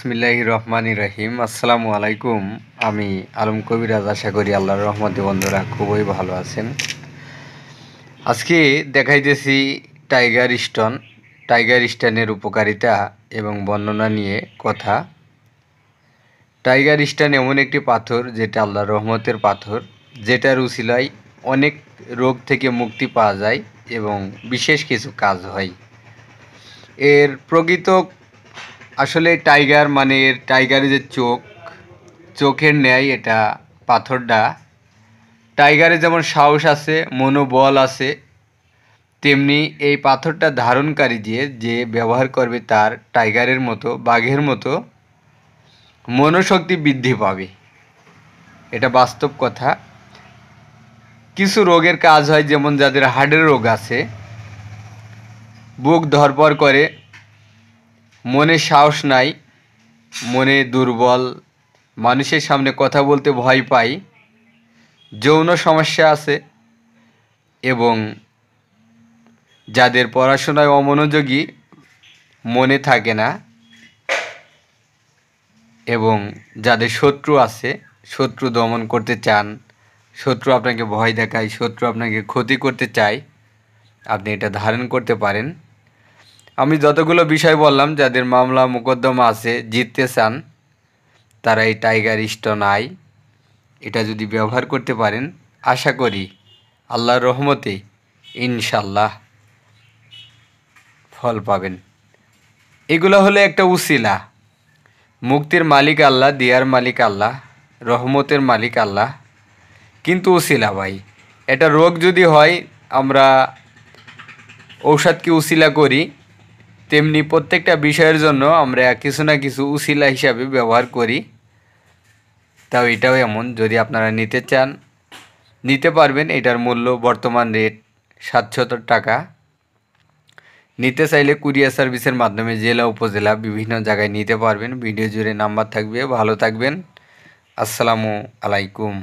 বিসমিল্লাহির রহমানির রহিম। আসসালামু আলাইকুম। আমি আলম কবিরাজ। আশা করি আল্লাহর রহমতে বন্ধুরা খুবই ভালো আছেন। আজকে দেখাইতেছি টাইগার স্টোনের উপকারিতা এবং বর্ণনা নিয়ে কথা। টাইগার স্টোন এমন একটি পাথর যেটা আল্লাহর রহমতের পাথর, যেটার উসিলায় অনেক রোগ থেকে মুক্তি পাওয়া যায় এবং বিশেষ কিছু কাজ হয়। এর প্রকৃত আসলে টাইগার মানে এর টাইগারের যে চোখের ন্যায় এটা পাথরটা। টাইগারে যেমন সাহস আছে, মনোবল আছে, তেমনি এই পাথরটা ধারণকারী যে ব্যবহার করবে তার টাইগারের মতো, বাঘের মতো মনোশক্তি বৃদ্ধি পাবে। এটা বাস্তব কথা। কিছু রোগের কাজ হয়, যেমন যাদের হার্টের রোগ আছে, বুক ধড়ফড় করে, মনে সাহস নাই, মনে দুর্বল, মানুষের সামনে কথা বলতে ভয় পাই, যৌন সমস্যা আছে, এবং যাদের পড়াশোনায় অমনোযোগী, মনে থাকে না, এবং যাদের শত্রু আছে, শত্রু দমন করতে চান, শত্রু আপনাকে ভয় দেখায়, শত্রু আপনাকে ক্ষতি করতে চায়, আপনি এটা ধারণ করতে পারেন। আমি যতগুলো বিষয় বললাম, যাদের মামলা মোকদ্দমা আছে, জিততে চান, তারা এই টাইগার স্টোন আই এটা যদি ব্যবহার করতে পারেন, আশা করি আল্লাহর রহমতে ইনশাল্লাহ ফল পাবেন। এগুলো হলো একটা উসিলা। মুক্তির মালিক আল্লাহ, দিয়ার মালিক আল্লাহ, রহমতের মালিক আল্লাহ, কিন্তু উসিলা ভাই। এটা রোগ যদি হয়, আমরা ঔষধকে উসিলা করি, তেমনি প্রত্যেকটা বিষয়ের জন্য আমরা কিছু না কিছু উসিলা হিসাবে ব্যবহার করি। তাও এটাও এমন, যদি আপনারা নিতে চান নিতে পারবেন। এটার মূল্য বর্তমান রেট 700 টাকা। নিতে চাইলে কুরিয়ার সার্ভিসের মাধ্যমে জেলা উপজেলা বিভিন্ন জায়গায় নিতে পারবেন। ভিডিও জুড়ে নাম্বার থাকবে। ভালো থাকবেন। আসসালামু আলাইকুম।